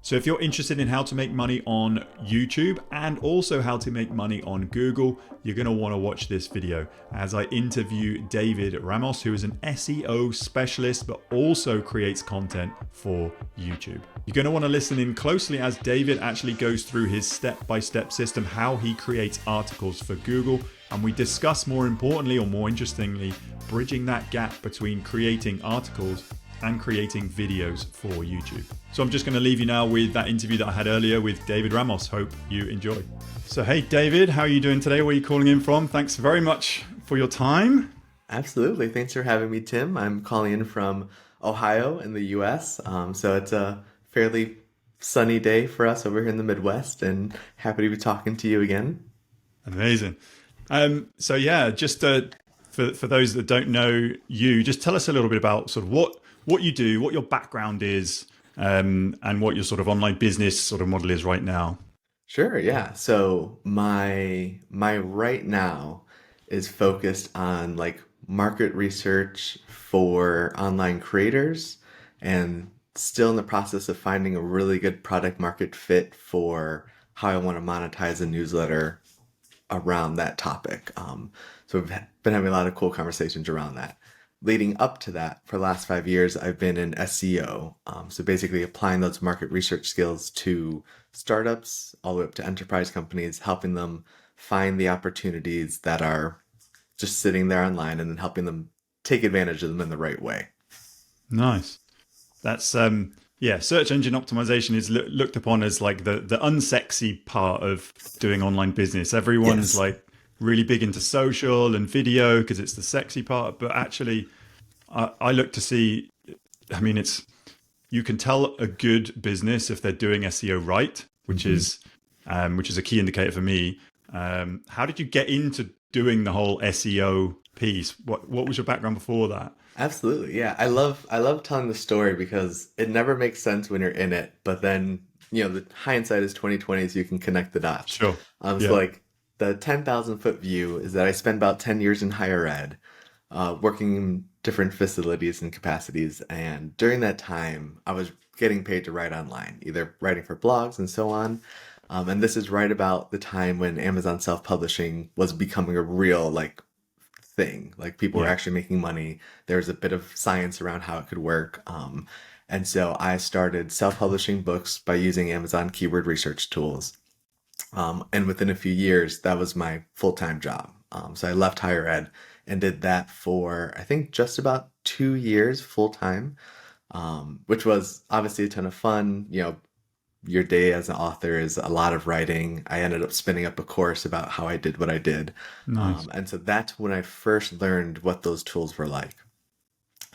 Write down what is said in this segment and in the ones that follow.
So if you're interested in how to make money on YouTube and also how to make money on Google, you're going to want to watch this video as I interview David Ramos, who is an SEO specialist, but also creates content for YouTube. You're going to want to listen in closely as David actually goes through his step-by-step system, how he creates articles for Google. And we discuss, more importantly, or more interestingly, bridging that gap between creating articles and creating videos for YouTube. So I'm just going to leave you now with that interview that I had earlier with David Ramos. Hope you enjoy. So hey David, how are you doing today? Where are you calling in from? Thanks very much for your time. Absolutely. Thanks for having me, Tim. I'm calling in from Ohio in the US. So it's a fairly sunny day for us over here in the Midwest, and happy to be talking to you again. Amazing. So yeah, just for those that don't know you, just tell us a little bit about sort of what you do, what your background is, and what your sort of online business sort of model is right now. Sure, yeah. So my right now is focused on like market research for online creators, and still in the process of finding a really good product market fit for how I want to monetize a newsletter around that topic. So we've been having a lot of cool conversations around that. Leading up to that, for the last 5 years, I've been in SEO. So basically applying those market research skills to startups all the way up to enterprise companies, helping them find the opportunities that are just sitting there online and then helping them take advantage of them in the right way. Nice. That's yeah, search engine optimization is looked upon as like the unsexy part of doing online business. Everyone's Yes. like really big into social and video because it's the sexy part, but actually I look to see, I mean, you can tell a good business if they're doing SEO right, which is a key indicator for me. How did you get into doing the whole SEO piece? What was your background before that? Absolutely. Yeah. I love telling the story because it never makes sense when you're in it, but then, the hindsight is 2020, so you can connect the dots. Sure. So Yeah. like the 10,000-foot view is that I spent about 10 years in higher ed, working in different facilities and capacities. And during that time, I was getting paid to write online, either writing for blogs and so on. And this is right about the time when Amazon self-publishing was becoming a real like thing. Like people were Yeah. actually making money. There was a bit of science around how it could work. And so I started self-publishing books by using Amazon keyword research tools. And within a few years, that was my full-time job. So I left higher ed and did that for, I think, just about 2 years full-time, which was obviously a ton of fun. Your day as an author is a lot of writing. I ended up spinning up a course about how I did what I did. Nice. And so that's when I first learned what those tools were like.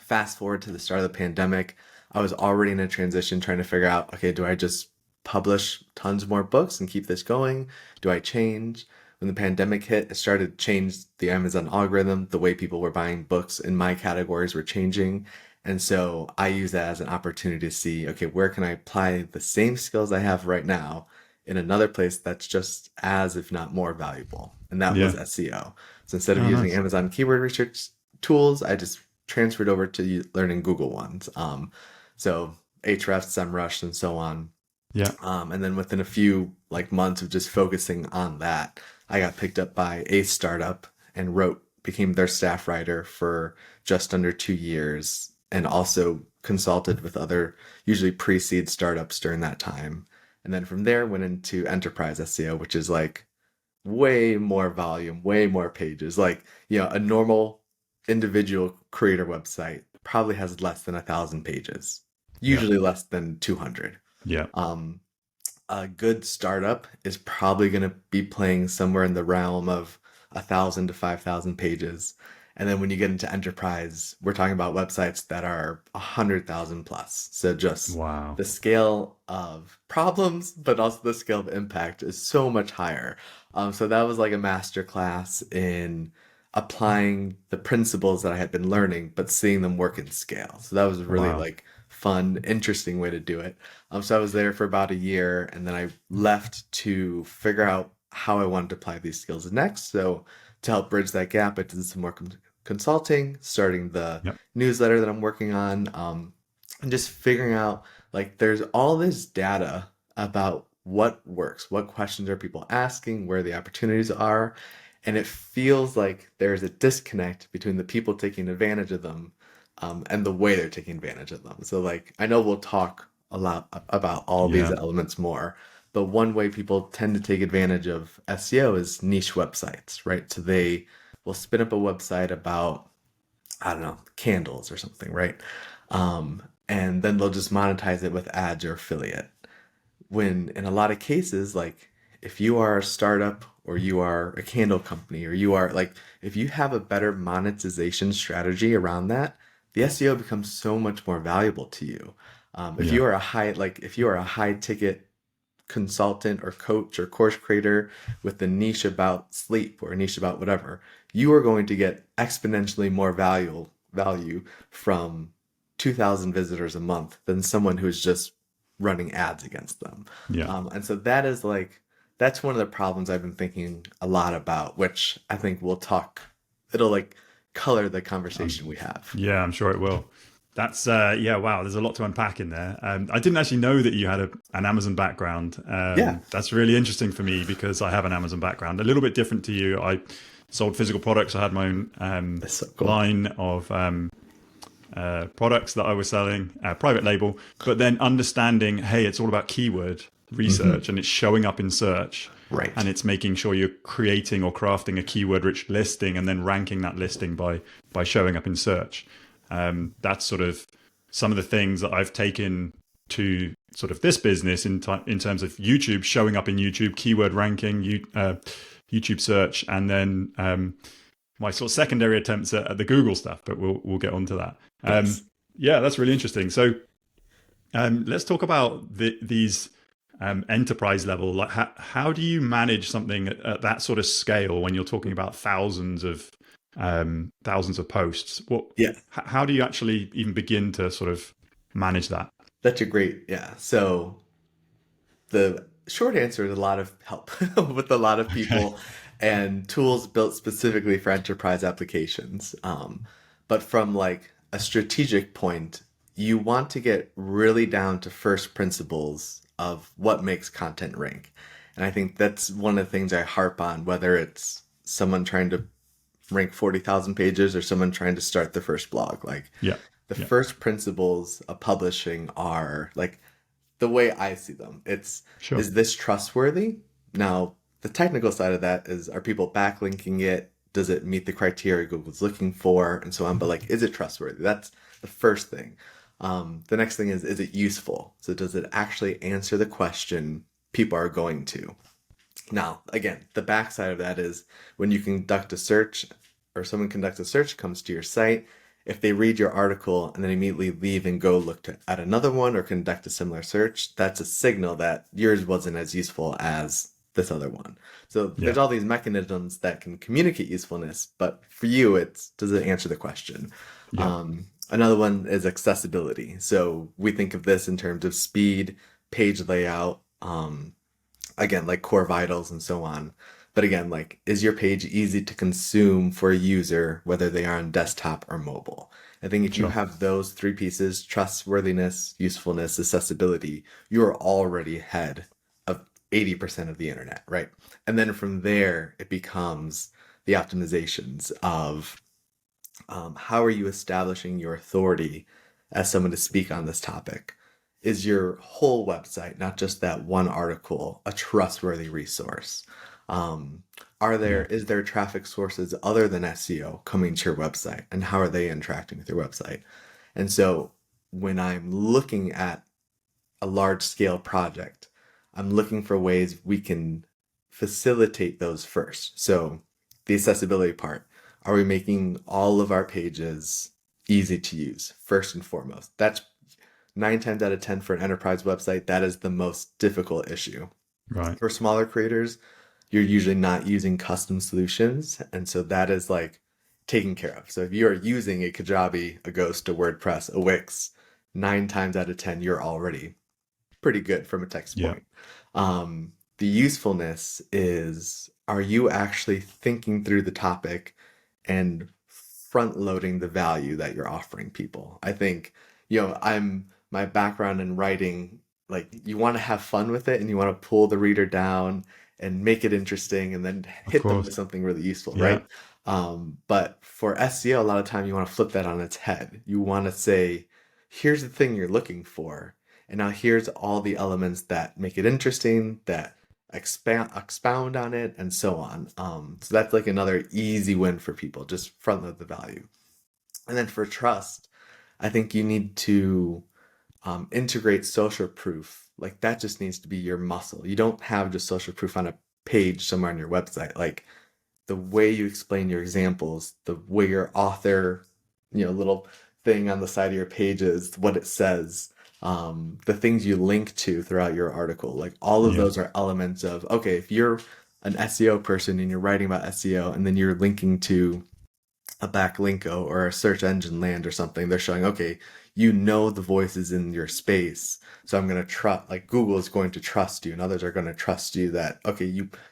Fast forward to the start of the pandemic, I was already in a transition trying to figure out, okay, do I just publish tons more books and keep this going? Do I change? When the pandemic hit, it started to change the Amazon algorithm. The way people were buying books in my categories were changing. And so I use that as an opportunity to see, okay, where can I apply the same skills I have right now in another place that's just as, if not more valuable? And that was Yeah. SEO. So instead of Oh, using nice. Amazon keyword research tools, I just transferred over to learning Google ones. So Ahrefs, SEMrush, and so on. Yeah. And then within a few like months of just focusing on that, I got picked up by a startup and became their staff writer for just under 2 years, and also consulted with other usually pre-seed startups during that time. And then from there went into enterprise SEO, which is like way more volume, way more pages. Like, a normal individual creator website probably has less than 1,000 pages, Yeah. usually less than 200. Yeah. Um, a good startup is probably going to be playing somewhere in the realm of 1,000 to 5,000 pages. And then when you get into enterprise, we're talking about websites that are 100,000 plus. So just Wow. the scale of problems, but also the scale of impact is so much higher. So that was like a master class in applying the principles that I had been learning, but seeing them work in scale. So that was a really Wow. like fun, interesting way to do it. So I was there for about a year, and then I left to figure out how I wanted to apply these skills next. So to help bridge that gap, I did some more consulting, starting the Yep. newsletter that I'm working on, and just figuring out Like there's all this data about what works, what questions are people asking, where the opportunities are, and it feels like there's a disconnect between the people taking advantage of them, and the way they're taking advantage of them. So like I know we'll talk a lot about all these Yeah. elements more, but one way people tend to take advantage of SEO is niche websites, right? So they will spin up a website about, I don't know, candles or something, right? And then they'll just monetize it with ads or affiliate. When in a lot of cases, like if you are a startup or you are a candle company or you are like, if you have a better monetization strategy around that, the SEO becomes so much more valuable to you. If Yeah. you are a high, like if you are a high ticket consultant or coach or course creator with a niche about sleep or a niche about whatever, you are going to get exponentially more value from 2,000 visitors a month than someone who's just running ads against them. Yeah. And so that is like, that's one of the problems I've been thinking a lot about, which I think we'll talk, it'll like color the conversation we have. Yeah, I'm sure it will. That's yeah, wow. There's a lot to unpack in there. I didn't actually know that you had an Amazon background. Yeah, That's really interesting for me because I have an Amazon background. A little bit different to you. I sold physical products. I had my own that's so cool. line of products that I was selling, private label. But then understanding, hey, it's all about keyword Hmm. research and it's showing up in search. Right. And it's making sure you're creating or crafting a keyword-rich listing and then ranking that listing by showing up in search. That's sort of some of the things that I've taken to sort of this business in terms of YouTube, showing up in YouTube, keyword ranking, YouTube search, and then my sort of secondary attempts at the Google stuff. But we'll get onto that. Yes. Yeah, that's really interesting. So let's talk about these enterprise level. Like, how do you manage something at that sort of scale when you're talking about thousands of posts? Yeah. How do you actually even begin to sort of manage that? That's a great, yeah. So the short answer is a lot of help with a lot of Okay. people and tools built specifically for enterprise applications. But from like a strategic point, you want to get really down to first principles of what makes content rank. And I think that's one of the things I harp on, whether it's someone trying to rank 40,000 pages or someone trying to start the first blog. Like Yeah. the Yeah. first principles of publishing are like the way I see them. It's, Sure. is this trustworthy? Now, the technical side of that is, are people backlinking it? Does it meet the criteria Google's looking for? And so on. But like, is it trustworthy? That's the first thing. The next thing is it useful? So does it actually answer the question people are going to? Now, again, the backside of that is when you conduct a search or someone conducts a search, comes to your site, if they read your article and then immediately leave and go look at another one or conduct a similar search, that's a signal that yours wasn't as useful as this other one. So Yeah. there's all these mechanisms that can communicate usefulness, but for you, it's, does it answer the question? Yeah. Another one is accessibility. So we think of this in terms of speed, page layout, again, like core vitals and so on. But again, like, is your page easy to consume for a user, whether they are on desktop or mobile? I think if you Sure. have those three pieces, trustworthiness, usefulness, accessibility, you are already ahead of 80% of the internet, right? And then from there, it becomes the optimizations of how are you establishing your authority as someone to speak on this topic? Is your whole website, not just that one article, a trustworthy resource? Um, Yeah. is there traffic sources other than SEO coming to your website, and how are they interacting with your website? And so when I'm looking at a large scale project, I'm looking for ways we can facilitate those first. So the accessibility part, are we making all of our pages easy to use first and foremost? That's 9 times out of 10 for an enterprise website, that is the most difficult issue. Right. For smaller creators, you're usually not using custom solutions. And so that is like taken care of. So if you are using a Kajabi, a Ghost, a WordPress, a Wix, 9 times out of 10, you're already pretty good from a text Yeah. point. The usefulness is, are you actually thinking through the topic and front loading the value that you're offering people? I think, I'm my background in writing, like you want to have fun with it and you want to pull the reader down and make it interesting and then Of hit them with course. something really useful, Yeah. right? But for SEO, a lot of time you want to flip that on its head. You want to say, here's the thing you're looking for, and now here's all the elements that make it interesting, that expound on it, and so on. So that's like another easy win for people. Just front load the value. And then for trust, I think you need to integrate social proof. Like that just needs to be your muscle. You don't have just social proof on a page somewhere on your website. Like the way you explain your examples, the way your author, little thing on the side of your pages, what it says, the things you link to throughout your article, like all of Yeah. those are elements of, okay, if you're an SEO person and you're writing about SEO and then you're linking to a backlinko or a search engine land or something, they're showing, okay, the voices in your space. So I'm going to trust, like Google is going to trust you and others are going to trust you that, okay,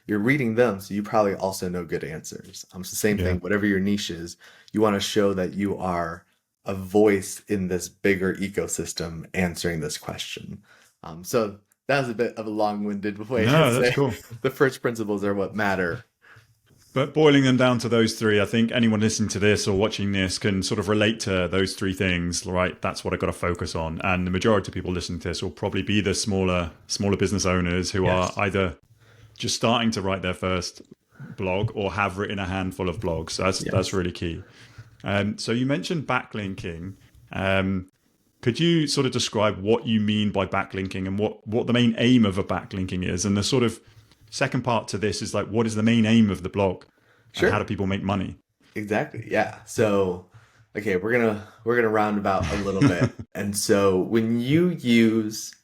you're reading them. So you probably also know good answers. It's the same Yeah. thing, whatever your niche is, you want to show that you are a voice in this bigger ecosystem answering this question. So that was a bit of a long-winded way to No, that's say cool. the first principles are what matter. But boiling them down to those three, I think anyone listening to this or watching this can sort of relate to those three things, right? That's what I've got to focus on. And the majority of people listening to this will probably be the smaller business owners who are Yes. either just starting to write their first blog or have written a handful of blogs. So that's Yes. really key. So you mentioned backlinking. Could you sort of describe what you mean by backlinking and what the main aim of a backlinking is? And the sort of second part to this is like, what is the main aim of the blog and how Sure. do people make money? Exactly. Yeah. So, okay, we're gonna round about a little bit. And so when you use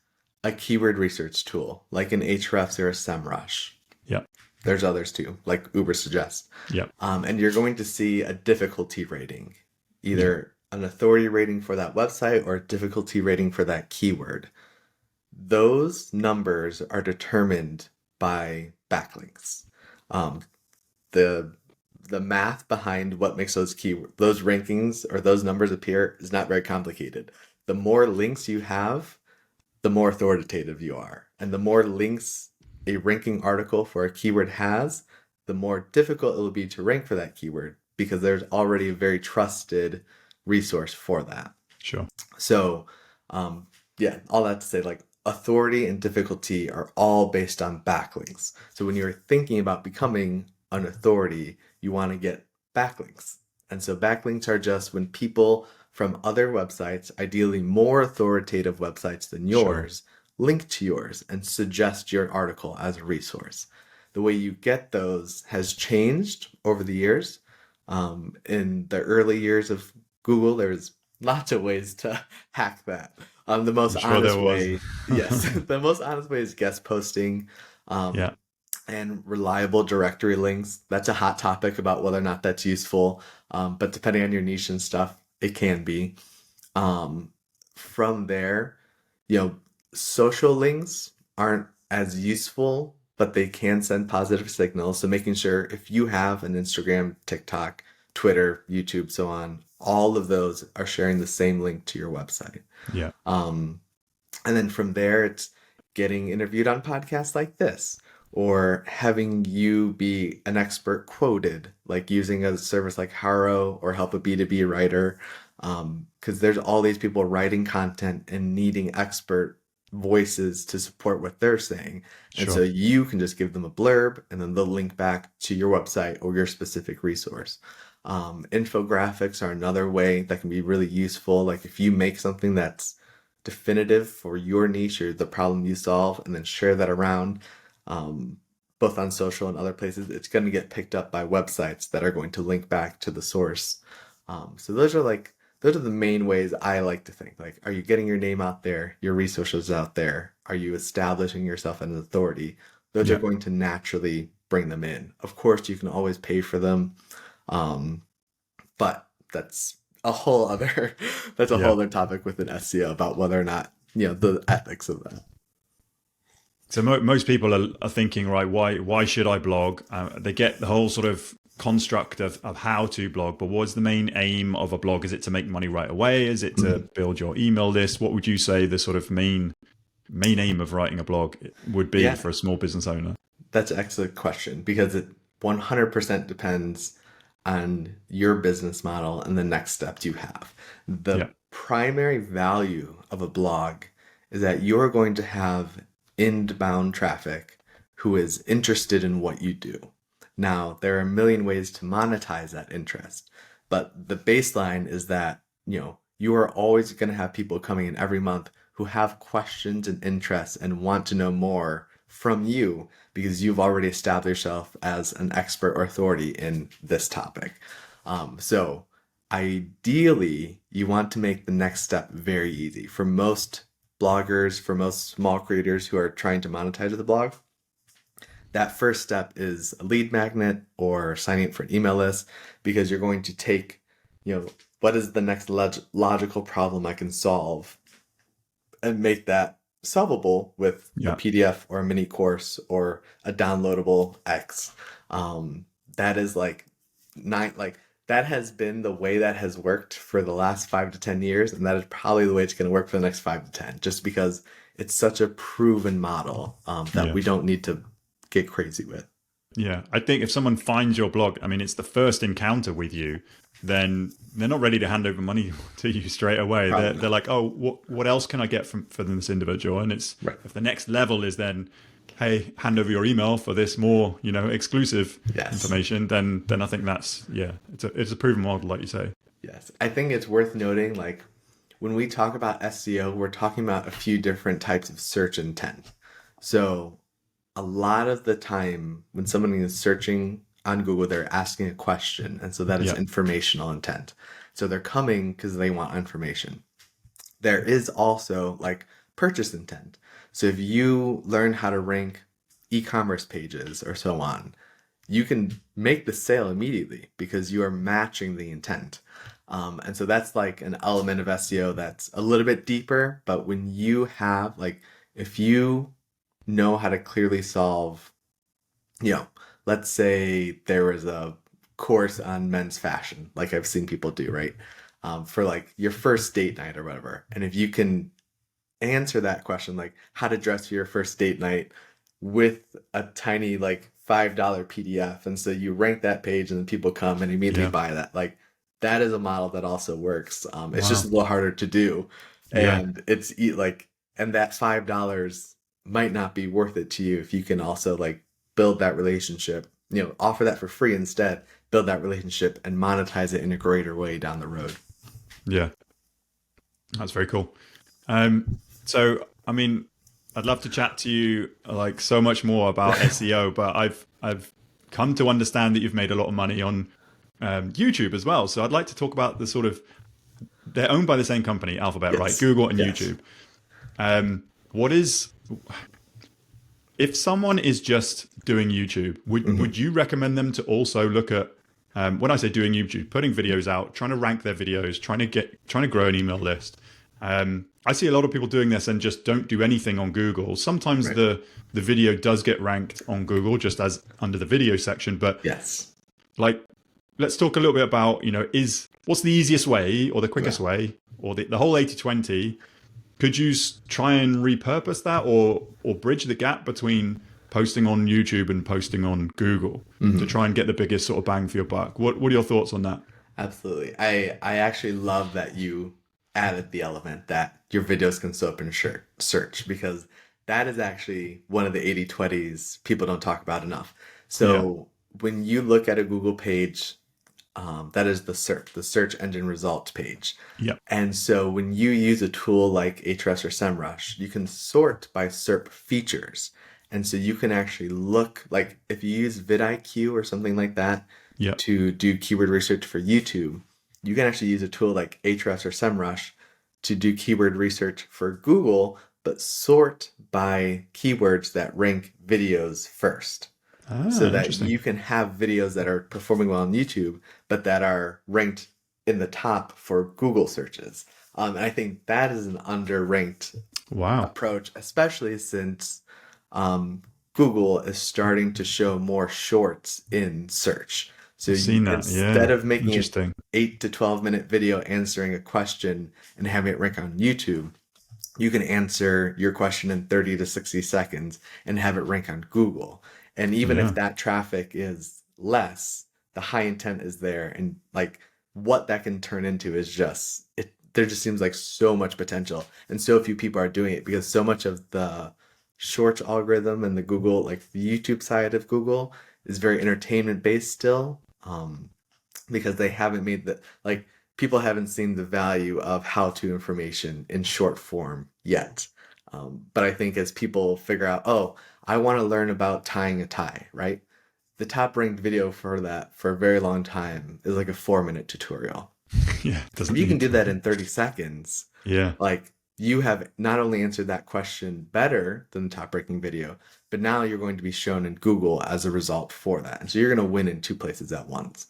a keyword research tool like an Ahrefs or a SEMrush, Yeah. there's others too, like Uber suggests, Yeah. and you're going to see a difficulty rating, either an authority rating for that website or a difficulty rating for that keyword. Those numbers are determined by backlinks. Um, the the math behind what makes those rankings or those numbers appear is not very complicated. The more links you have, the more authoritative you are. And the more links a ranking article for a keyword has, the more difficult it will be to rank for that keyword because there's already a very trusted resource for that. Sure. So, yeah, all that to say, like authority and difficulty are all based on backlinks. So when you're thinking about becoming an authority, you want to get backlinks. And so backlinks are just when people from other websites, ideally more authoritative websites than yours, link to yours and suggest your article as a resource. The way you get those has changed over the years. In the early years of Google, there's lots of ways to hack that. The most I'm sure honest there was. way, yes, the most honest way is guest posting. Yeah. And reliable directory links. That's a hot topic about whether or not that's useful. But depending on your niche and stuff, it can be. From there, social links aren't as useful, but they can send positive signals. So making sure if you have an Instagram, TikTok, Twitter, YouTube, so on, all of those are sharing the same link to your website. Yeah. And then from there, it's getting interviewed on podcasts like this, or having you be an expert quoted, like using a service like Haro or Help a B2B Writer, because there's all these people writing content and needing expert voices to support what they're saying. And so you can just give them a blurb and then they'll link back to your website or your specific resource. Infographics are another way that can be really useful. Like if you make something that's definitive for your niche or the problem you solve and then share that around, both on social and other places, it's going to get picked up by websites that are going to link back to the source. So those are the main ways I like to think. Like, are you getting your name out there, your resources out there? Are you establishing yourself as an authority? Those are going to naturally bring them in. Of course, you can always pay for them. But that's a whole other whole other topic within SEO about whether or not, the ethics of that. So most people are thinking, right, why should I blog? They get the whole sort of construct of how to blog, but what's the main aim of a blog? Is it to make money right away? Is it to build your email list? What would you say the sort of main aim of writing a blog would be Yeah, for a small business owner? that's an excellent question because it 100% depends on your business model and the next steps you have. Yeah. The primary value of a blog is that you're going to have inbound traffic who is interested in what you do. Now, there are a million ways to monetize that interest, but the baseline is that, you are always going to have people coming in every month who have questions and interests and want to know more from you because you've already established yourself as an expert or authority in this topic. So ideally, you want to make the next step very easy. For most bloggers, for most small creators who are trying to monetize the blog, that first step is a lead magnet or signing up for an email list because you're going to take, what is the next logical problem I can solve and make that solvable with a PDF or a mini course or a downloadable X. That is that has been the way that has worked for the last 5 to 10 years. And that is probably the way it's going to work for the next 5 to 10, just because it's such a proven model that we don't need to get crazy with. Yeah. I think if someone finds your blog, I mean, it's the first encounter with you, then they're not ready to hand over money to you straight away. They're like, oh, what else can I get from this individual? And it's if the next level is then, hey, hand over your email for this more, exclusive information, then I think that's, it's a proven model, like you say. Yes. I think it's worth noting, like when we talk about SEO, we're talking about a few different types of search intent. So a lot of the time when someone is searching on Google, they're asking a question. And so that is informational intent. So they're coming because they want information. There is also like purchase intent. So if you learn how to rank e-commerce pages or so on, you can make the sale immediately because you are matching the intent. And so that's like an element of SEO that's a little bit deeper. But when you have if you know how to clearly solve, let's say there was a course on men's fashion, like I've seen people do, right? For like your first date night or whatever. And if you can answer that question, like how to dress for your first date night with a tiny like $5 PDF. And so you rank that page and then people come and immediately buy that. Like that is a model that also works. It's just a little harder to do. And it's and that $5 might not be worth it to you if you can also like build that relationship, offer that for free instead, build that relationship and monetize it in a greater way down the road. Yeah. That's very cool. So, I mean, I'd love to chat to you like so much more about SEO, but I've come to understand that you've made a lot of money on YouTube as well. So I'd like to talk about the sort of, they're owned by the same company, Alphabet, right? Google and YouTube. If someone is just doing YouTube, would you recommend them to also look at, when I say doing YouTube, putting videos out, trying to rank their videos, trying to grow an email list? I see a lot of people doing this and just don't do anything on Google. Sometimes the video does get ranked on Google just as under the video section, but let's talk a little bit about, what's the easiest way or the quickest way or the whole 80-20. Could you try and repurpose that or bridge the gap between posting on YouTube and posting on Google to try and get the biggest sort of bang for your buck? What are your thoughts on that? Absolutely. I actually love that you added the element that your videos can show up in search, because that is actually one of the 80-20s people don't talk about enough. So when you look at a Google page, that is the search engine results page. And so when you use a tool like Ahrefs or SEMrush, you can sort by SERP features. And so you can actually look, like if you use vidIQ or something like that to do keyword research for YouTube, you can actually use a tool like Ahrefs or SEMrush to do keyword research for Google, but sort by keywords that rank videos first. So that you can have videos that are performing well on YouTube, but that are ranked in the top for Google searches. And I think that is an underranked approach, especially since Google is starting to show more shorts in search. So I've seen that. instead Yeah. of making an Interesting. 8 to 12 minute video answering a question and having it rank on YouTube, you can answer your question in 30 to 60 seconds and have it rank on Google. And even if Yeah. that traffic is less, the high intent is there. And like what that can turn into is just, there just seems like so much potential. And so few people are doing it because so much of the short algorithm and the Google, like the YouTube side of Google, is very entertainment based still. Because they haven't made the, like, people haven't seen the value of how to information in short form yet. But I think as people figure out, oh, I want to learn about tying a tie, right? The top ranked video for that for a very long time is like a 4 minute tutorial. Yeah. If Doesn't you can need do to. that in 30 seconds, Yeah. like you have not only answered that question better than the top ranking video, but now you're going to be shown in Google as a result for that. And so you're going to win in two places at once.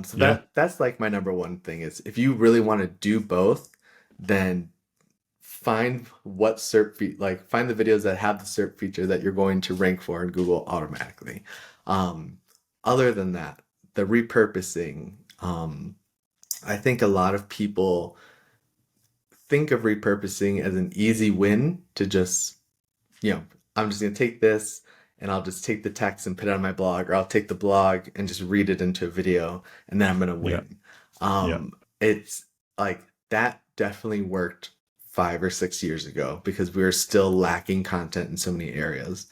So Yeah. that's like my number one thing is if you really want to do both, then find what find the videos that have the SERP feature that you're going to rank for in Google automatically. Um, Other than that, the repurposing, I think a lot of people think of repurposing as an easy win to just, I'm just going to take this and I'll just take the text and put it on my blog, or I'll take the blog and just read it into a video and then I'm going to Yeah. win. Yeah. It's like that definitely worked 5 or 6 years ago because we were still lacking content in so many areas.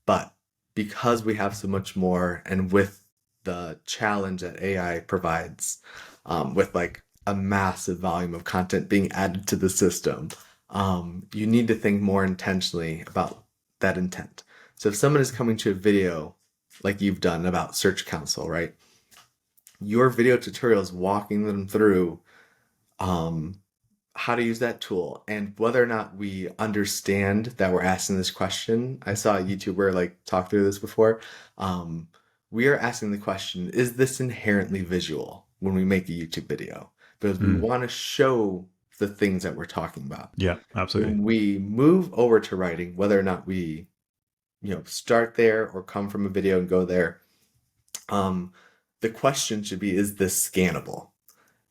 But because we have so much more, and with the challenge that AI provides, with like a massive volume of content being added to the system, you need to think more intentionally about that intent. So if someone is coming to a video like you've done about Search Console, right? Your video tutorial is walking them through um, how to use that tool and whether or not we understand that we're asking this question. I saw a YouTuber like talk through this before. Um, we are asking the question, is this inherently visual when we make a YouTube video? Because we Mm. want to show the things that we're talking about. Yeah. Absolutely. When we move over to writing, whether or not we, start there or come from a video and go there, the question should be, is this scannable?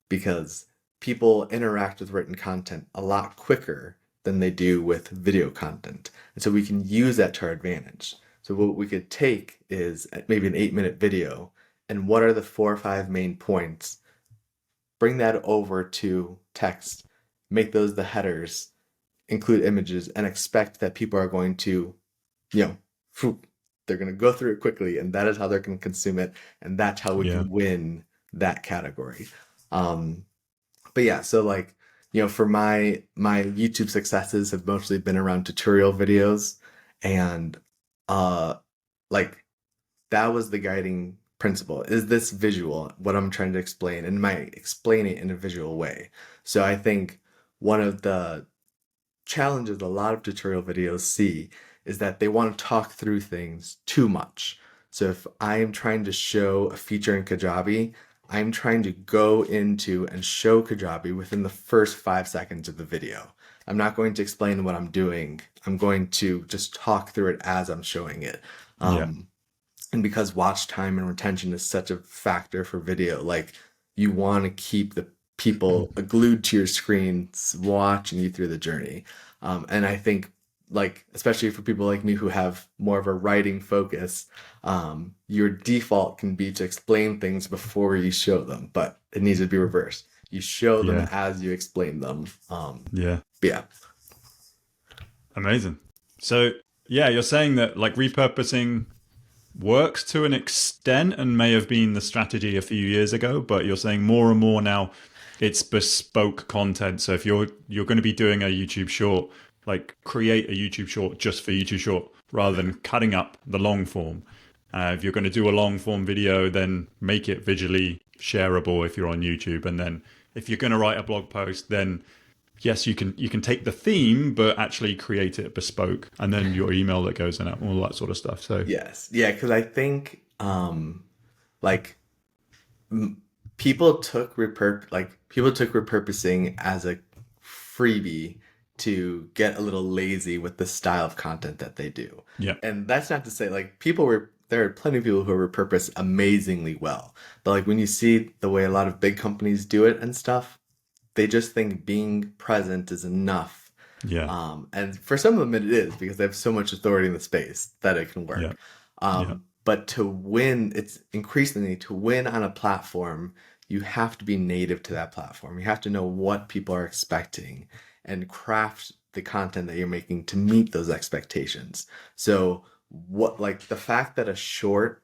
Because people interact with written content a lot quicker than they do with video content. And so we can use that to our advantage. So what we could take is maybe an 8 minute video, and what are the 4 or 5 main points? Bring that over to text, make those the headers, include images, and expect that people are going to, they're going to go through it quickly, and that is how they're going to consume it, and that's how we Yeah. can win that category. But yeah, so like, for my YouTube successes have mostly been around tutorial videos, and like that was the guiding principle. Is this visual, what I'm trying to explain, and am I explaining it in a visual way? So I think one of the challenges a lot of tutorial videos see is that they want to talk through things too much. So if I am trying to show a feature in Kajabi, I'm trying to go into and show Kajabi within the first 5 seconds of the video. I'm not going to explain what I'm doing. I'm going to just talk through it as I'm showing it. Yeah. And because watch time and retention is such a factor for video, like you want to keep the people glued to your screens watching you through the journey. And I think, like, especially for people like me who have more of a writing focus, your default can be to explain things before you show them, but it needs to be reversed. You show them Yeah. as you explain them. Yeah. Yeah. Amazing. So yeah, you're saying that like repurposing works to an extent and may have been the strategy a few years ago, but you're saying more and more now it's bespoke content. So if you're going to be doing a YouTube short, like create a YouTube short just for YouTube short rather than cutting up the long form. If you're going to do a long form video, then make it visually shareable if you're on YouTube. And then if you're going to write a blog post, then yes, you can take the theme, but actually create it bespoke, and then your email that goes in it, all that sort of stuff. So Yes. Yeah, because I think like people took repurposing as a freebie to get a little lazy with the style of content that they do. yeah, And that's not to say like there are plenty of people who repurpose amazingly well. But like when you see the way a lot of big companies do it and stuff, they just think being present is enough. Yeah. And for some of them it is, because they have so much authority in the space that it can Yeah. work. Yeah. But to win, it's increasingly to win on a platform, you have to be native to that platform. You have to know what people are expecting and craft the content that you're making to meet those expectations. So what, like the fact that a short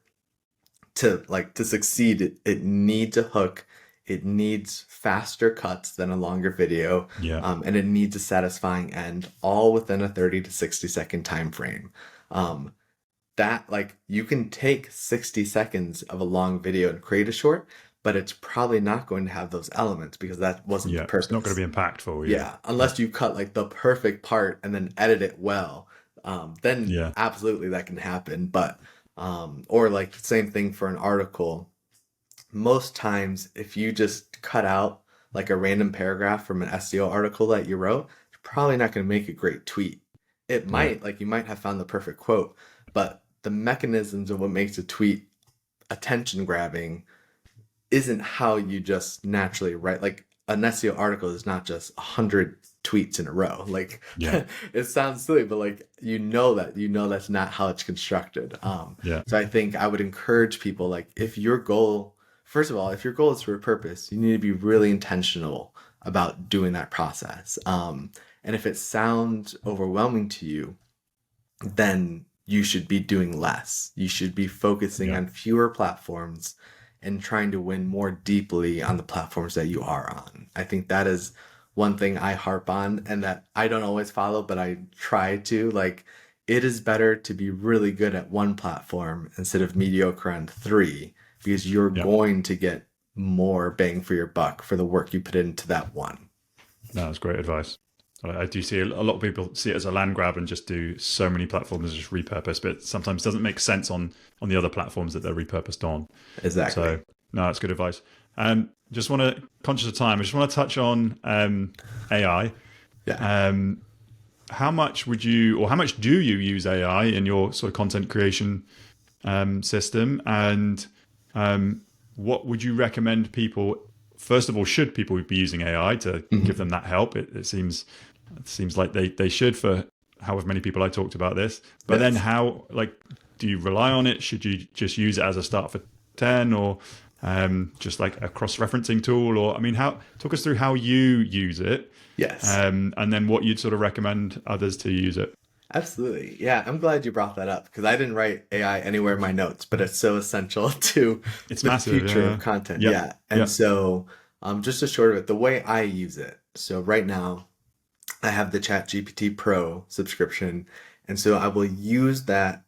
to succeed, it needs a hook, it needs faster cuts than a longer video, Yeah. and it needs a satisfying end, all within a 30 to 60-second time frame. That like you can take 60 seconds of a long video and create a short, but it's probably not going to have those elements because that wasn't the Yeah. It's not going purpose. to be impactful. Yeah. Yeah, unless you cut like the perfect part and then edit it well, then Yeah. absolutely that can happen. But or like same thing for an article. Most times, if you just cut out like a random paragraph from an SEO article that you wrote, you're probably not going to make a great tweet. It Yeah. might, like you might have found the perfect quote, but the mechanisms of what makes a tweet attention grabbing isn't how you just naturally write. Like an SEO article is not just 100 tweets in a row. Like Yeah. it sounds silly, but like that's not how it's constructed. Yeah. So I think I would encourage people, like if your goal, first of all, if your goal is to repurpose, you need to be really intentional about doing that process. And if it sounds overwhelming to you, then you should be doing less. You should be focusing Yeah. on fewer platforms and trying to win more deeply on the platforms that you are on. I think that is one thing I harp on and that I don't always follow, but I try to. Like, it is better to be really good at one platform instead of mediocre on three, because you're Yeah. going to get more bang for your buck for the work you put into that one. No, that's great advice. I do see a lot of people see it as a land grab and just do so many platforms and just repurpose, but it sometimes doesn't make sense on the other platforms that they're repurposed on. Exactly. So no, that's good advice. Just want to, conscious of time, I just want to touch on AI. Yeah. How much do you use AI in your sort of content creation system? And what would you recommend people, first of all, should people be using AI to give them that help? It seems like they should, for however many people I talked about this. But Yes. then how, like, do you rely on it? Should you just use it as a start for 10, or just like a cross-referencing tool? Or, I mean, talk us through how you use it. Yes. And then what you'd sort of recommend others to use it. Absolutely. Yeah, I'm glad you brought that up because I didn't write AI anywhere in my notes, but it's so essential to It's the massive, future yeah. of content. Yep. Yeah. And Yep. so just a short of it, the way I use it. So right now I have the ChatGPT Pro subscription. And so I will use that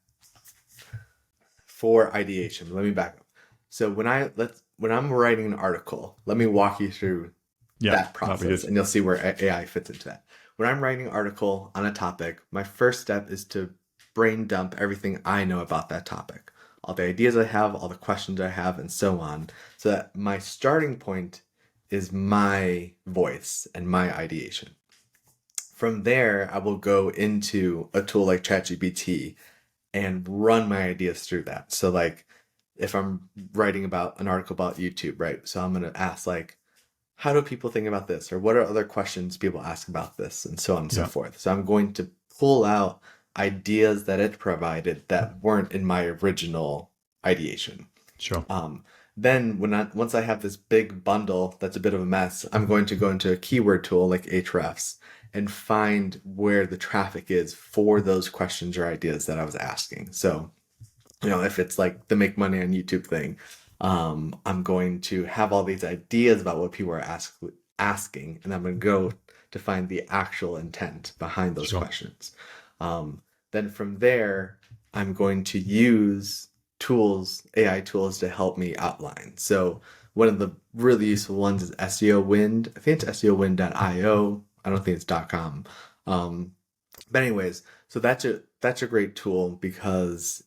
for ideation. Let me back up. So when I'm writing an article, let me walk you through Yeah, that that'd be process good. and you'll see where AI fits into that. When I'm writing an article on a topic, my first step is to brain dump everything I know about that topic, all the ideas I have, all the questions I have, and so on, so that my starting point is my voice and my ideation. From there, I will go into a tool like ChatGPT and run my ideas through that. So like if I'm writing about an article about YouTube, right? So I'm going to ask like, how do people think about this? Or what are other questions people ask about this? And so on and so Yeah. forth. So I'm going to pull out ideas that it provided that weren't in my original ideation. Sure. Then once I have this big bundle that's a bit of a mess, I'm going to go into a keyword tool like Ahrefs and find where the traffic is for those questions or ideas that I was asking. So, if it's like the make money on YouTube thing, I'm going to have all these ideas about what people are asking, and I'm going to go to find the actual intent behind those Sure. questions. Then from there, I'm going to use AI tools to help me outline. So one of the really useful ones is SEO Wind. I think it's SEOwind.io. I don't think it's .com. But anyways, so that's a great tool because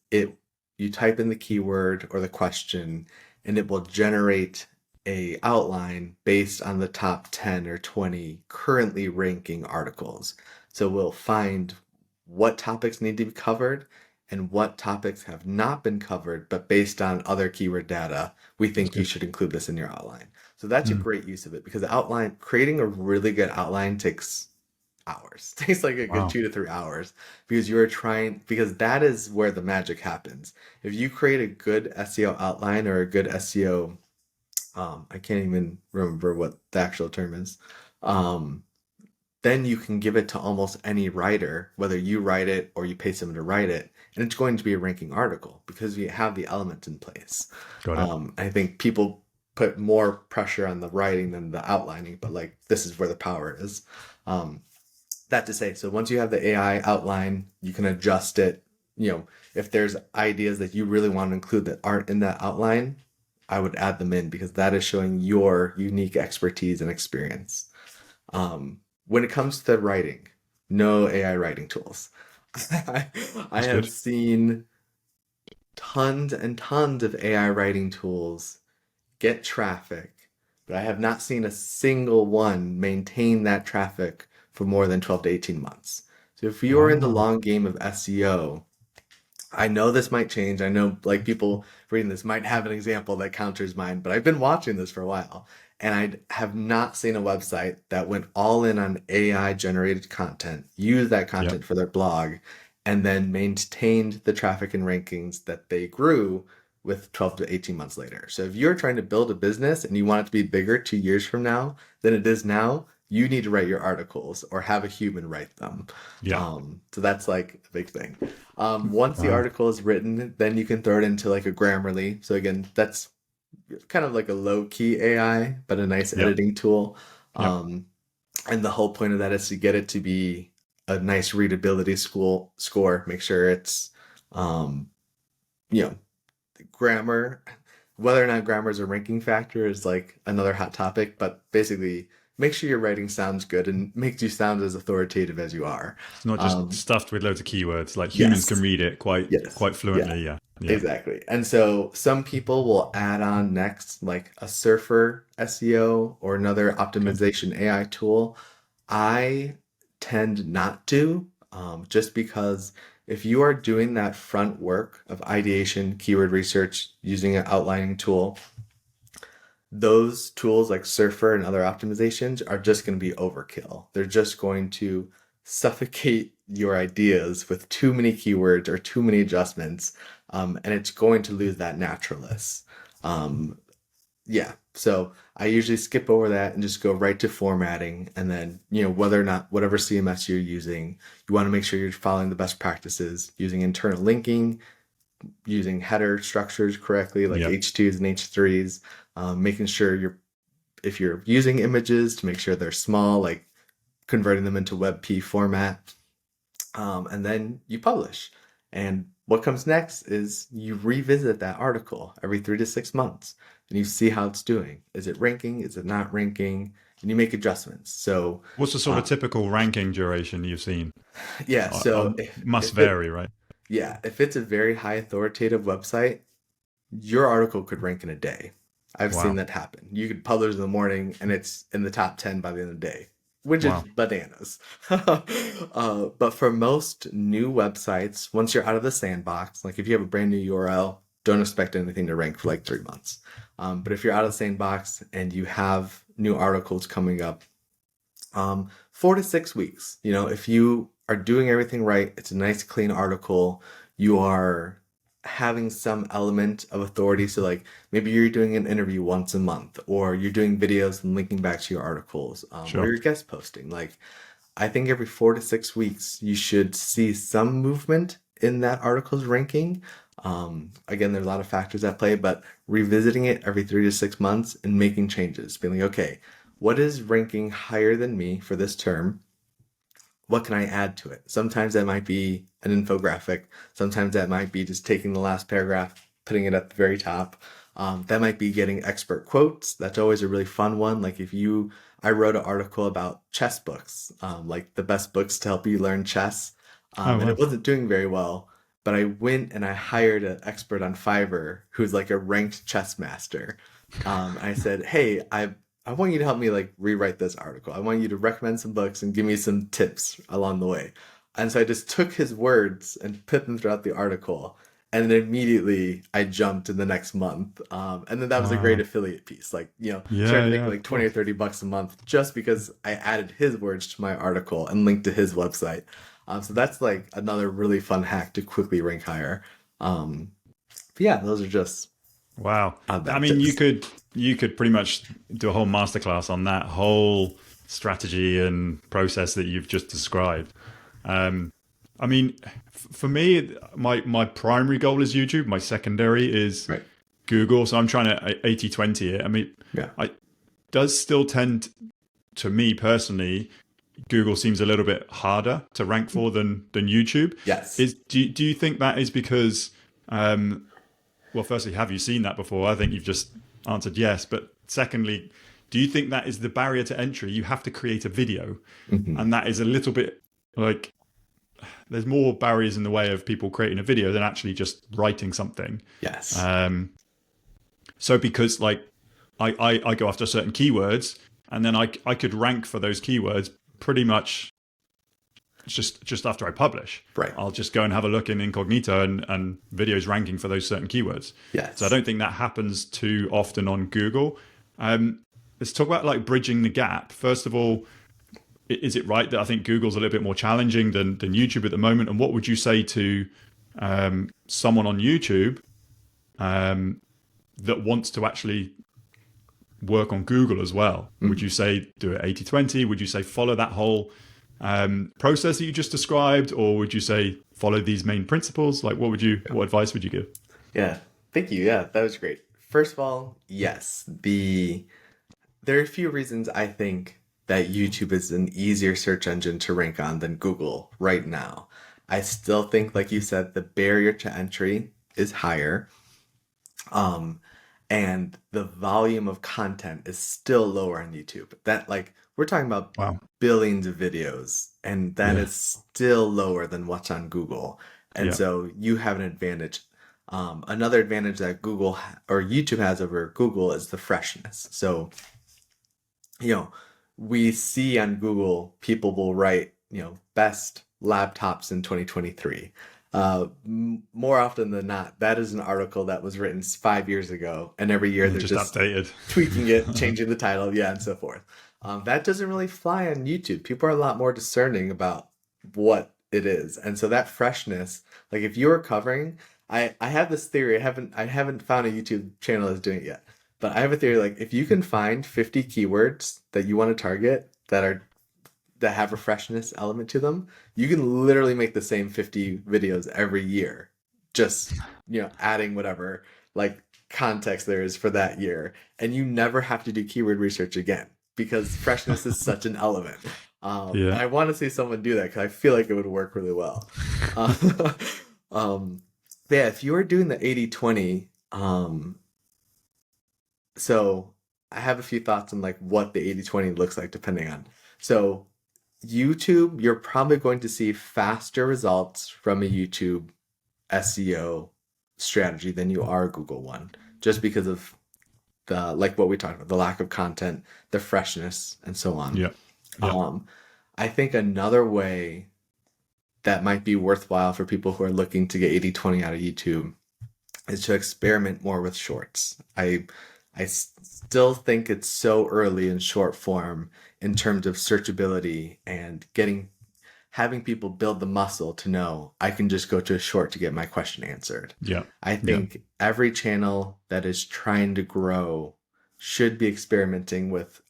you type in the keyword or the question and it will generate a outline based on the top 10 or 20 currently ranking articles. So we'll find what topics need to be covered and what topics have not been covered, but based on other keyword data, we That's think you good. should include this in your outline. So that's a Mm. great use of it, because creating a really good outline takes hours. It takes like a good Wow. 2 to 3 hours, because that is where the magic happens. If you create a good SEO outline or a good SEO, I can't even remember what the actual term is. Um, then you can give it to almost any writer, whether you write it or you pay someone to write it, and it's going to be a ranking article because you have the elements in place. Got it. I think people put more pressure on the writing than the outlining, but like this is where the power is. Um, that to say, so once you have the AI outline, you can adjust it. If there's ideas that you really want to include that aren't in that outline, I would add them in because that is showing your unique expertise and experience. When it comes to writing, no AI writing tools. I That's have good. seen tons and tons of AI writing tools get traffic, but I have not seen a single one maintain that traffic for more than 12 to 18 months. So if you're in the Wow. long game of SEO, I know this might change. I know like people reading this might have an example that counters mine, but I've been watching this for a while and I have not seen a website that went all in on AI generated content, used that Yep. content for their blog, and then maintained the traffic and rankings that they grew with 12 to 18 months later. So if you're trying to build a business and you want it to be bigger 2 years from now than it is now, you need to write your articles or have a human write them. Yeah. So that's like a big thing. Once the Wow. article is written, then you can throw it into like a Grammarly. So again, that's kind of like a low key AI, but a nice Yep. editing tool. Yep. Um, and the whole point of that is to get it to be a nice readability score. Make sure it's, um, you know, grammar. Whether or not grammar is a ranking factor is like another hot topic, but basically make sure your writing sounds good and makes you sound as authoritative as you are. It's not just Um, stuffed with loads of keywords. Like humans can yes, read it yes, quite yeah. fluently. Yeah. Yeah. Exactly. And so some people will add on next like a surfer SEO or another Okay. optimization AI tool. I tend not to, just because if you are doing that front work of ideation, keyword research, using an outlining tool, those tools like Surfer and other optimizations are just going to be overkill. They're just going to suffocate your ideas with too many keywords or too many adjustments, and it's going to lose that naturalness. Um, yeah, so I usually skip over that and just go right to formatting, and then whether or not whatever CMS you're using, you want to make sure you're following the best practices, using internal linking, using header structures correctly, like Yep. H2s and H3s, making sure if you're using images to make sure they're small, like converting them into WebP format, and then you publish. And what comes next is you revisit that article every 3 to 6 months and you see how it's doing. Is it ranking? Is it not ranking? And you make adjustments. So, What's the sort of uh, typical ranking duration you've seen? yeah, so Must vary, right? if it's a very high authoritative website, your article could rank in a day. I've seen Wow. that happen. You could publish in the morning and it's in the top 10 by the end of the day, which is Wow. bananas. But for most new websites, once you're out of the sandbox, like if you have a brand new URL, don't expect anything to rank for like 3 months. But if you're out of the sandbox and you have new articles coming up, 4 to 6 weeks, if you are doing everything right, it's a nice clean article, you are having some element of authority. So like maybe you're doing an interview once a month, or you're doing videos and linking back to your articles, or Sure. you're guest posting. Like I think every 4 to 6 weeks, you should see some movement in that article's ranking. Again, there's a lot of factors at play, but revisiting it every 3 to 6 months and making changes, being like, okay, what is ranking higher than me for this term? What can I add to it? Sometimes that might be an infographic. Sometimes that might be just taking the last paragraph, putting it at the very top. That might be getting expert quotes. That's always a really fun one. Like I wrote an article about chess books, like the best books to help you learn chess. Oh, And wow. it wasn't doing very well, but I went and I hired an expert on Fiverr who's like a ranked chess master. I said, hey, I want you to help me like rewrite this article. I want you to recommend some books and give me some tips along the way. And so I just took his words and put them throughout the article. And then immediately I jumped in the next month. And then that was a great Wow. affiliate piece. Like, Yeah, started yeah, making of like 20 or course. 30 bucks a month just because I added his words to my article and linked to his website. So that's like another really fun hack to quickly rank higher. But yeah, those are just Wow. I automatic mean, tips. you could pretty much do a whole masterclass on that whole strategy and process that you've just described. I mean, for me, my primary goal is YouTube. My secondary is Right. Google. So I'm trying to 80/20 it. I mean, Yeah. I does still tend to me personally, Google seems a little bit harder to rank for than YouTube. Yes. Do you think that is because well, firstly, have you seen that before? I think you've just answered yes. But secondly, do you think that is the barrier to entry? You have to create a video, Hmm. and that is a little bit like there's more barriers in the way of people creating a video than actually just writing something. Yes. So because like I go after certain keywords, and then I could rank for those keywords pretty much just after I publish. Right. I'll just go and have a look in incognito and videos ranking for those certain keywords. So I Yes. don't think that happens too often on Google. Let's talk about like bridging the gap. First of all, is it right that I think Google's a little bit more challenging than YouTube at the moment? And what would you say to someone on YouTube that wants to actually work on Google as well? Would you say do it 80/20? Would you say follow that whole process that you just described, or would you say follow these main principles? Like, what advice would you give? Yeah. Thank you. Yeah, that was great. First of all, yes. There are a few reasons I think that YouTube is an easier search engine to rank on than Google right now. I still think, like you said, the barrier to entry is higher. Um, and the volume of content is still lower on YouTube. That like we're talking about Wow. billions of videos, and that Yeah. is still lower than what's on Google. And Yeah. so you have an advantage. Another advantage that or YouTube has over Google is the freshness. So, you know, we see on Google people will write, best laptops in 2023. More often than not, that is an article that was written 5 years ago, and every year they're Just just updated. tweaking it, changing the title, yeah, and so forth. That doesn't really fly on YouTube. People are a lot more discerning about what it is, and so that freshness, like if you were covering, I have this theory. I haven't found a YouTube channel that's doing it yet, but I have a theory. Like if you can find 50 keywords that you want to target that have a freshness element to them, you can literally make the same 50 videos every year, just adding whatever like context there is for that year, and you never have to do keyword research again because freshness is such an element. Yeah. I want to see someone do that because I feel like it would work really well. uh, but yeah, if you were doing the 80/20, so I have a few thoughts on like what the 80/20 looks like depending on. So YouTube, you're probably going to see faster results from a YouTube SEO strategy than you are a Google one, just because of the like what we talked about, the lack of content, the freshness, and so on. Yeah. Yeah. I think another way that might be worthwhile for people who are looking to get 80/20 out of YouTube is to experiment more with shorts. I still think it's so early in short form in terms of searchability and having people build the muscle to know I can just go to a short to get my question answered. Yeah. I Yeah. think every channel that is trying to grow should be experimenting with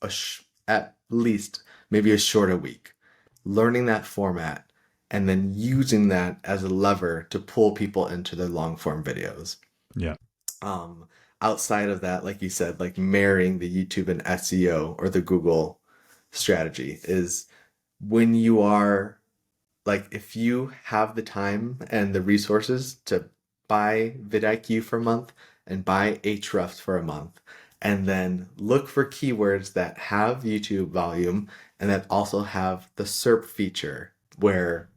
at least maybe a short a week, learning that format, and then using that as a lever to pull people into their long form videos. Yeah. Um, Outside of that, like you said, like marrying the YouTube and SEO or the Google strategy is when you are like, if you have the time and the resources to buy vidIQ for a month and buy Ahrefs for a month, and then look for keywords that have YouTube volume and that also have the SERP feature where,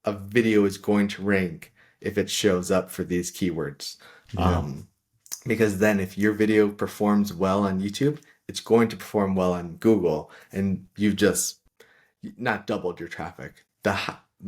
a video is going to rank if it shows up for these keywords. Yeah. Because then if your video performs well on YouTube, it's going to perform well on Google, and you've just not doubled your traffic.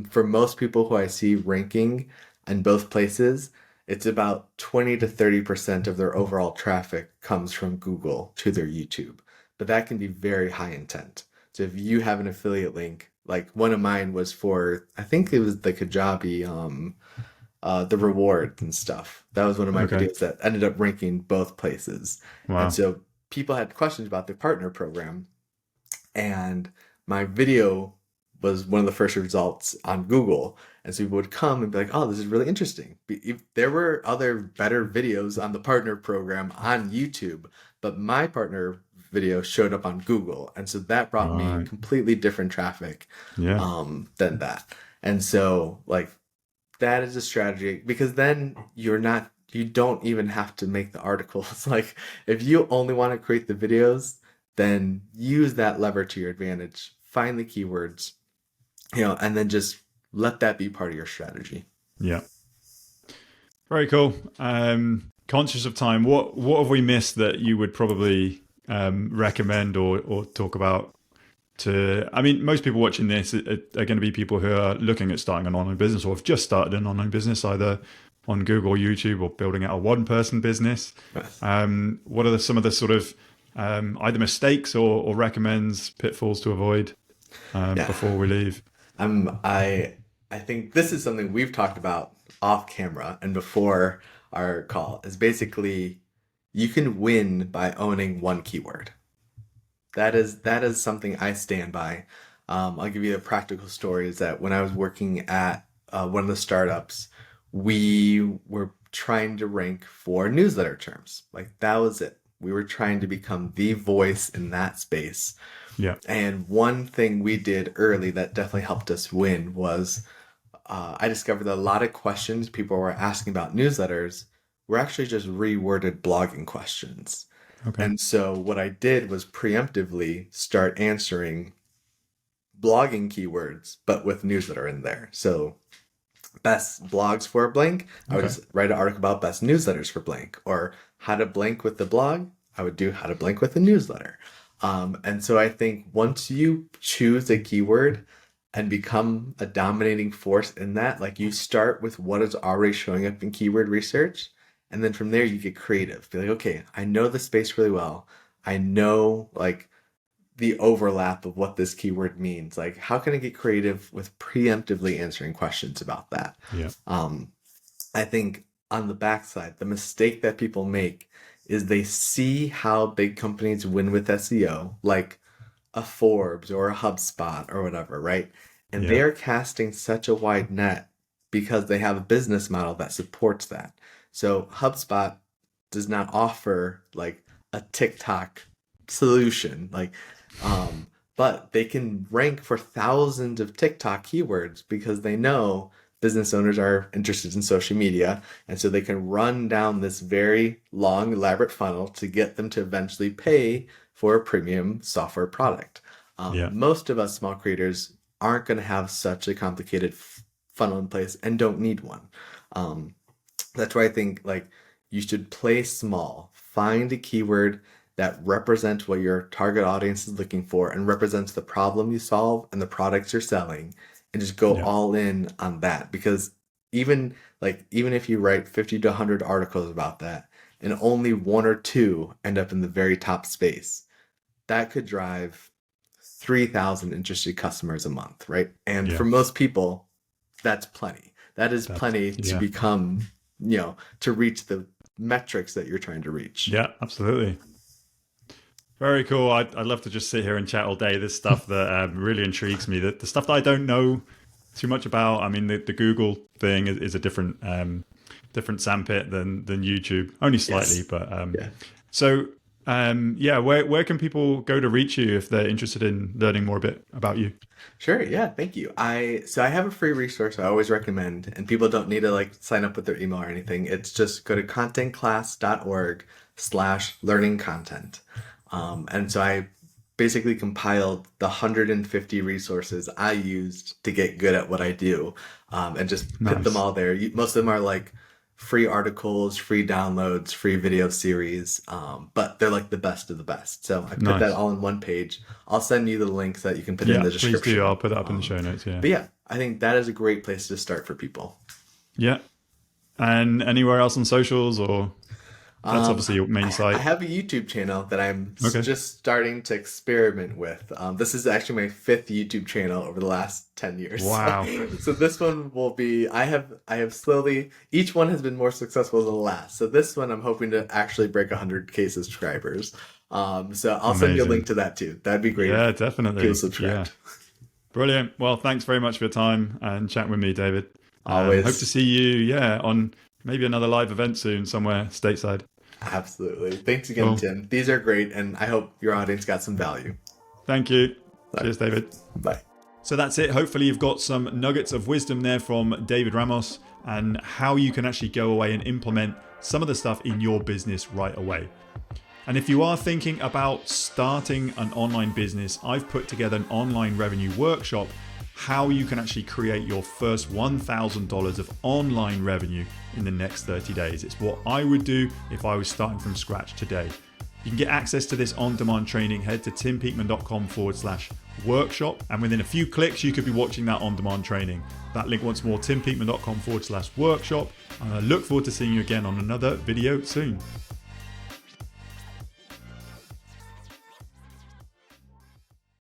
for most people who I see ranking in both places, it's about 20 to 30% of their overall traffic comes from Google to their YouTube. But that can be very high intent. So if you have an affiliate link, like one of mine was for, I think it was the Kajabi, the rewards and stuff. That was one of my Okay. videos that ended up ranking both places. And Wow. so people had questions about the partner program, and my video was one of the first results on Google. And so people would come and be like, oh, this is really interesting. There were other better videos on the partner program on YouTube, but my partner video showed up on Google. And so that brought me Right. completely different traffic Yeah. than that. And so like that is a strategy, because then you don't even have to make the articles. Like if you only want to create the videos, then use that lever to your advantage. Find the keywords, and then just let that be part of your strategy. Yeah. Very cool. Conscious of time, what have we missed that you would probably recommend or talk about? I mean, most people watching this are going to be people who are looking at starting an online business or have just started an online business, either on Google or YouTube, or building out a one-person business. Yes. What are some of the sort of either mistakes or recommends, pitfalls to avoid before we leave? I think this is something we've talked about off camera and before our call, is basically you can win by owning one keyword. That is something I stand by. I'll give you a practical story. Is that when I was working at one of the startups, we were trying to rank for newsletter terms. Like that was it. We were trying to become the voice in that space. Yeah. And one thing we did early that definitely helped us win was I discovered that a lot of questions people were asking about newsletters were actually just reworded blogging questions. Okay. And so what I did was preemptively start answering blogging keywords, but with newsletter in there. So best blogs for a blank, I would Okay. just write an article about best newsletters for blank, or how to blank with the blog, I would do how to blank with the newsletter. And so I think once you choose a keyword and become a dominating force in that, like you start with what is already showing up in keyword research. And then from there you get creative. Be like, okay, I know the space really well. I know like the overlap of what this keyword means. Like, how can I get creative with preemptively answering questions about that? Yeah. I think on the backside, the mistake that people make is they see how big companies win with SEO, like a Forbes or a HubSpot or whatever, right? And they Yeah. are casting such a wide net because they have a business model that supports that. So HubSpot does not offer like a TikTok solution, but they can rank for thousands of TikTok keywords because they know business owners are interested in social media. And so they can run down this very long, elaborate funnel to get them to eventually pay for a premium software product. Yeah. Most of us small creators aren't going to have such a complicated funnel in place and don't need one. That's why I think like you should play small, find a keyword that represents what your target audience is looking for and represents the problem you solve and the products you're selling, and just go Yeah. all in on that. Because even if you write 50 to 100 articles about that and only one or two end up in the very top space, that could drive 3,000 interested customers a month, right? And Yeah. for most people, that's plenty. That is That's, plenty to yeah. become, to reach the metrics that you're trying to reach. Yeah, absolutely. Very cool. I'd love to just sit here and chat all day. This stuff that really intrigues me. The stuff that I don't know too much about. I mean, the Google thing is a different sandpit than YouTube, only slightly. Yes. But Yeah. so yeah, where can people go to reach you if they're interested in learning more a bit about you? Sure. Yeah. Thank you. I have a free resource I always recommend, and people don't need to like sign up with their email or anything. It's just go to contentclass.org/learning content. And so I basically compiled the 150 resources I used to get good at what I do, and just put them Nice. all there. Most of them are like free articles, free downloads, free video series, but they're like the best of the best. So I put that Nice. all in one page. I'll send you the links that you can put in Yeah, the please do. description. I'll put that up in the show notes. Yeah. But yeah, I think that is a great place to start for people. Yeah. And anywhere else on socials, or that's obviously your main I site? have a YouTube channel that I'm Okay. just starting to experiment with. This is actually my 5th YouTube channel over the last 10 years. Wow. So this one will be, I have slowly, each one has been more successful than the last. So this one I'm hoping to actually break 100K subscribers. So I'll send you a Amazing. link to that too. That'd be great. Yeah, definitely. Feel subscribed. Yeah. Brilliant. Well, thanks very much for your time and chatting with me, David. Always. Hope to see you, on maybe another live event soon somewhere stateside. Absolutely. Thanks again, Cool. Tim. These are great, and I hope your audience got some value. Thank you. Cheers, David. Bye. So that's it. Hopefully you've got some nuggets of wisdom there from David Ramos and how you can actually go away and implement some of the stuff in your business right away. And if you are thinking about starting an online business, I've put together an online revenue workshop, how you can actually create your first $1,000 of online revenue in the next 30 days. It's what I would do if I was starting from scratch today. You can get access to this on-demand training. Head to timpeakman.com/workshop. And within a few clicks, you could be watching that on-demand training. That link once more, timpeakman.com/workshop. And I look forward to seeing you again on another video soon.